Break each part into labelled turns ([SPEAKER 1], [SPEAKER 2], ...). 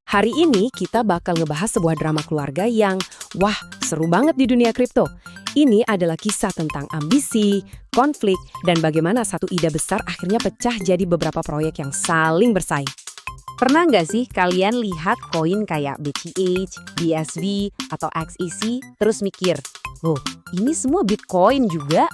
[SPEAKER 1] Hari ini kita bakal ngebahas sebuah drama keluarga yang, wah, seru banget di dunia kripto. Ini adalah kisah tentang ambisi, konflik, dan bagaimana satu ide besar akhirnya pecah jadi beberapa proyek yang saling bersaing.
[SPEAKER 2] Pernah nggak sih kalian lihat koin kayak BTH, BSV, atau XEC, terus mikir, loh, ini semua Bitcoin juga?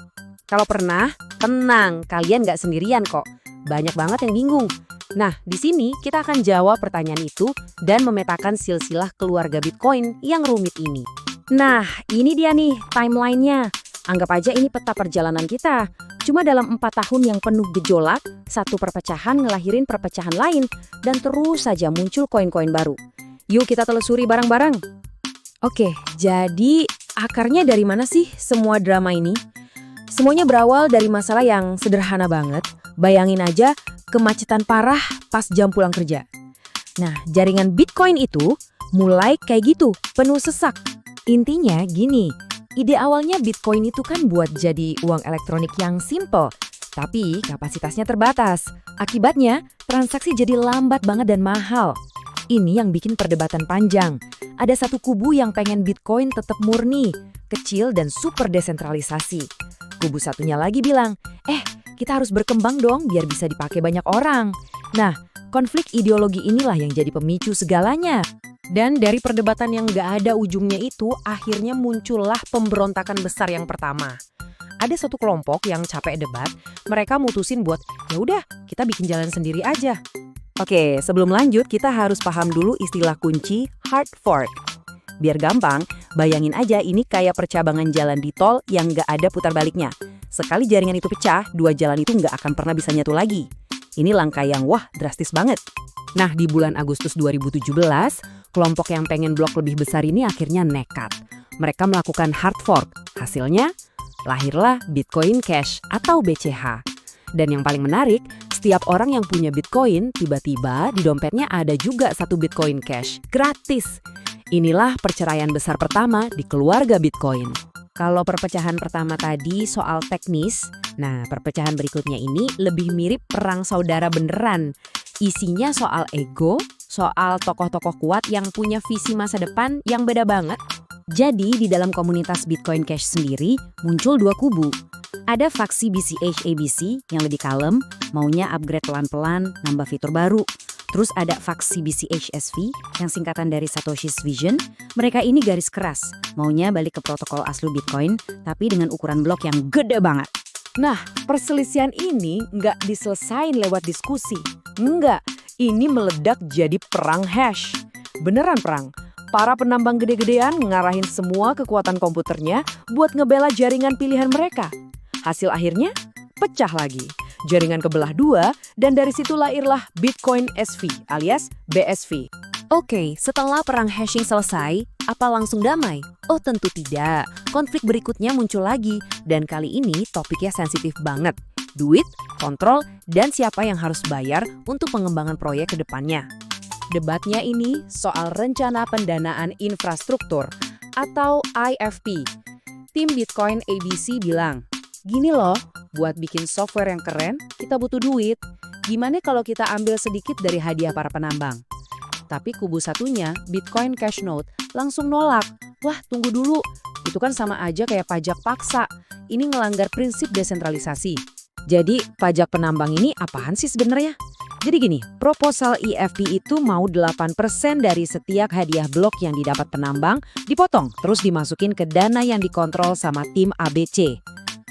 [SPEAKER 2] Kalau pernah, tenang, kalian nggak sendirian kok. Banyak banget yang bingung. Nah, di sini kita akan jawab pertanyaan itu dan memetakan silsilah keluarga Bitcoin yang rumit ini. Nah, ini dia nih timeline-nya. Anggap aja ini peta perjalanan kita. Cuma dalam 4 tahun yang penuh gejolak, satu perpecahan ngelahirin perpecahan lain, dan terus saja muncul koin-koin baru. Yuk kita telusuri bareng-bareng.
[SPEAKER 1] Oke, jadi akarnya dari mana sih semua drama ini? Semuanya berawal dari masalah yang sederhana banget. Bayangin aja kemacetan parah pas jam pulang kerja. Nah, jaringan Bitcoin itu mulai kayak gitu, penuh sesak. Intinya gini, ide awalnya Bitcoin itu kan buat jadi uang elektronik yang simple, tapi kapasitasnya terbatas. Akibatnya, transaksi jadi lambat banget dan mahal. Ini yang bikin perdebatan panjang. Ada satu kubu yang pengen Bitcoin tetap murni, kecil dan super desentralisasi. Kubu satunya lagi bilang, kita harus berkembang dong biar bisa dipakai banyak orang. Nah, konflik ideologi inilah yang jadi pemicu segalanya. Dan dari perdebatan yang gak ada ujungnya itu, akhirnya muncullah pemberontakan besar yang pertama. Ada satu kelompok yang capek debat, mereka mutusin buat, ya udah, kita bikin jalan sendiri aja. Oke, sebelum lanjut kita harus paham dulu istilah kunci hard fork. Biar gampang, bayangin aja ini kayak percabangan jalan di tol yang gak ada putar baliknya. Sekali jaringan itu pecah, dua jalan itu nggak akan pernah bisa nyatu lagi. Ini langkah yang drastis banget. Nah, di bulan Agustus 2017, kelompok yang pengen blok lebih besar ini akhirnya nekat. Mereka melakukan hard fork. Hasilnya, lahirlah Bitcoin Cash atau BCH. Dan yang paling menarik, setiap orang yang punya Bitcoin, tiba-tiba di dompetnya ada juga satu Bitcoin Cash. Gratis! Inilah perceraian besar pertama di keluarga Bitcoin. Kalau perpecahan pertama tadi soal teknis, nah perpecahan berikutnya ini lebih mirip perang saudara beneran. Isinya soal ego, soal tokoh-tokoh kuat yang punya visi masa depan yang beda banget. Jadi di dalam komunitas Bitcoin Cash sendiri muncul dua kubu. Ada faksi BCH ABC yang lebih kalem, maunya upgrade pelan-pelan, nambah fitur baru. Terus ada faksi BCH-SV yang singkatan dari Satoshi's Vision. Mereka ini garis keras, maunya balik ke protokol asli Bitcoin, tapi dengan ukuran blok yang gede banget. Nah, perselisihan ini nggak diselesain lewat diskusi. Nggak, ini meledak jadi perang hash. Beneran perang. Para penambang gede-gedean ngarahin semua kekuatan komputernya buat ngebela jaringan pilihan mereka. Hasil akhirnya, pecah lagi. Jaringan kebelah dua, dan dari situ lahirlah Bitcoin SV alias BSV. Oke, setelah perang hashing selesai, apa langsung damai? Oh tentu tidak, konflik berikutnya muncul lagi, dan kali ini topiknya sensitif banget. Duit, kontrol, dan siapa yang harus bayar untuk pengembangan proyek ke depannya. Debatnya ini soal rencana pendanaan infrastruktur atau IFP. Tim Bitcoin ABC bilang, gini loh, buat bikin software yang keren, kita butuh duit. Gimana kalau kita ambil sedikit dari hadiah para penambang? Tapi kubu satunya, Bitcoin Cash Note, langsung nolak. Wah, tunggu dulu. Itu kan sama aja kayak pajak paksa. Ini ngelanggar prinsip desentralisasi. Jadi, pajak penambang ini apaan sih sebenarnya? Jadi gini, proposal IFP itu mau 8% dari setiap hadiah blok yang didapat penambang, dipotong, terus dimasukin ke dana yang dikontrol sama tim ABC.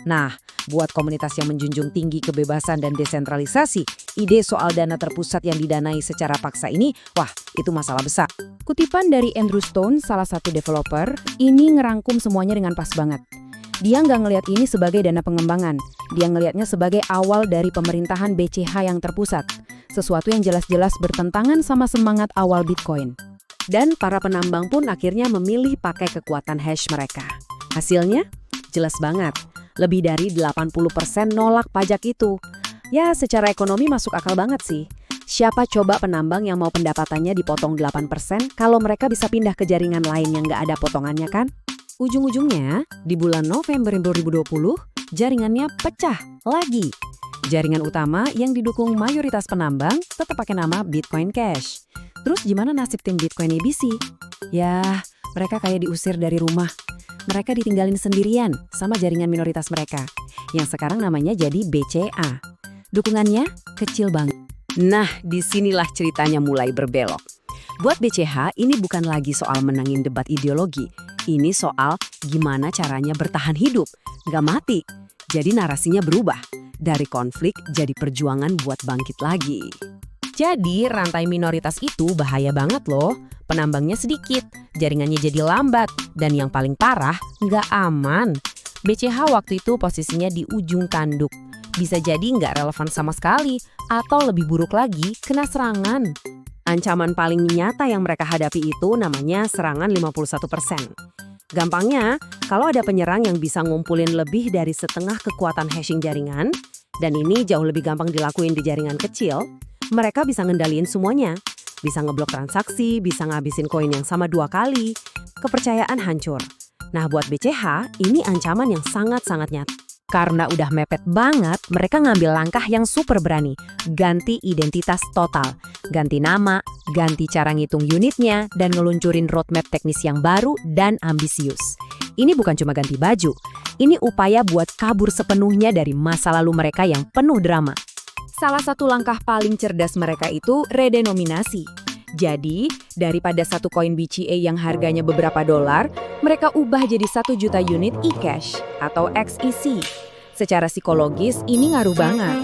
[SPEAKER 1] Nah, buat komunitas yang menjunjung tinggi kebebasan dan desentralisasi, ide soal dana terpusat yang didanai secara paksa ini, wah, itu masalah besar. Kutipan dari Andrew Stone, salah satu developer, ini ngerangkum semuanya dengan pas banget. Dia nggak ngelihat ini sebagai dana pengembangan, dia ngelihatnya sebagai awal dari pemerintahan BCH yang terpusat, sesuatu yang jelas-jelas bertentangan sama semangat awal Bitcoin. Dan para penambang pun akhirnya memilih pakai kekuatan hash mereka. Hasilnya, jelas banget. Lebih dari 80% nolak pajak itu. Ya, secara ekonomi masuk akal banget sih. Siapa coba penambang yang mau pendapatannya dipotong 8% kalau mereka bisa pindah ke jaringan lain yang nggak ada potongannya kan? Ujung-ujungnya, di bulan November 2020, jaringannya pecah lagi. Jaringan utama yang didukung mayoritas penambang tetap pakai nama Bitcoin Cash.
[SPEAKER 2] Terus gimana nasib tim Bitcoin ABC? Ya, mereka kayak diusir dari rumah. Mereka ditinggalin sendirian sama jaringan minoritas mereka, yang sekarang namanya jadi BCA. Dukungannya kecil banget. Nah, disinilah ceritanya mulai berbelok. Buat BCH, ini bukan lagi soal menangin debat ideologi. Ini soal gimana caranya bertahan hidup, nggak mati. Jadi narasinya berubah. Dari konflik jadi perjuangan buat bangkit lagi.
[SPEAKER 1] Jadi rantai minoritas itu bahaya banget loh. Penambangnya sedikit, jaringannya jadi lambat, dan yang paling parah, nggak aman. BCH waktu itu posisinya di ujung tanduk. Bisa jadi nggak relevan sama sekali, atau lebih buruk lagi, kena serangan.
[SPEAKER 2] Ancaman paling nyata yang mereka hadapi itu namanya serangan 51%. Gampangnya, kalau ada penyerang yang bisa ngumpulin lebih dari setengah kekuatan hashing jaringan, dan ini jauh lebih gampang dilakuin di jaringan kecil, mereka bisa ngendaliin semuanya. Bisa ngeblok transaksi, bisa ngabisin koin yang sama 2 kali. Kepercayaan hancur. Nah, buat BCH, ini ancaman yang sangat-sangat nyata.
[SPEAKER 1] Karena udah mepet banget, mereka ngambil langkah yang super berani. Ganti identitas total, ganti nama, ganti cara ngitung unitnya, dan ngeluncurin roadmap teknis yang baru dan ambisius. Ini bukan cuma ganti baju, ini upaya buat kabur sepenuhnya dari masa lalu mereka yang penuh drama. Salah satu langkah paling cerdas mereka itu redenominasi. Jadi, daripada satu koin BCA yang harganya beberapa dolar, mereka ubah jadi 1 juta unit eCash atau XEC. Secara psikologis, ini ngaruh banget.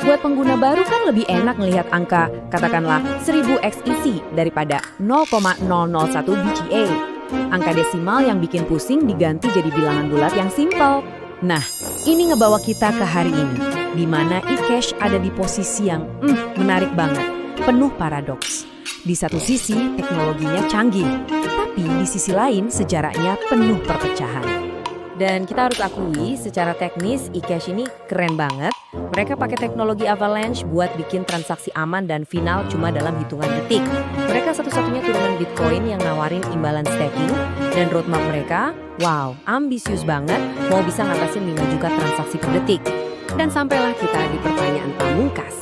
[SPEAKER 1] Buat pengguna baru kan lebih enak ngelihat angka, katakanlah 1000 XEC daripada 0,001 BCA. Angka desimal yang bikin pusing diganti jadi bilangan bulat yang simpel. Nah, ini ngebawa kita ke hari ini, di mana eCash ada di posisi yang menarik banget, penuh paradoks. Di satu sisi, teknologinya canggih, tapi di sisi lain, sejarahnya penuh perpecahan. Dan kita harus akui, secara teknis, eCash ini keren banget. Mereka pakai teknologi Avalanche buat bikin transaksi aman dan final cuma dalam hitungan detik. Mereka satu-satunya turunan Bitcoin yang nawarin imbalan staking, dan roadmap mereka, wow, ambisius banget, mau bisa ngatasin 5 juta transaksi per detik. Dan sampailah kita di pertanyaan pamungkas.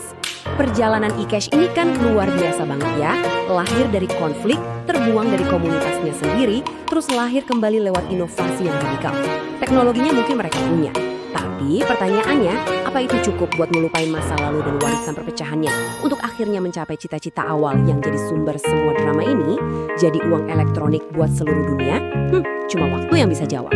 [SPEAKER 1] Perjalanan eCash ini kan luar biasa banget ya, lahir dari konflik, terbuang dari komunitasnya sendiri, terus lahir kembali lewat inovasi yang radikal. Teknologinya mungkin mereka punya, tapi pertanyaannya, apa itu cukup buat ngelupain masa lalu dan warisan perpecahannya untuk akhirnya mencapai cita-cita awal yang jadi sumber semua drama ini, jadi uang elektronik buat seluruh dunia? Cuma waktu yang bisa jawab.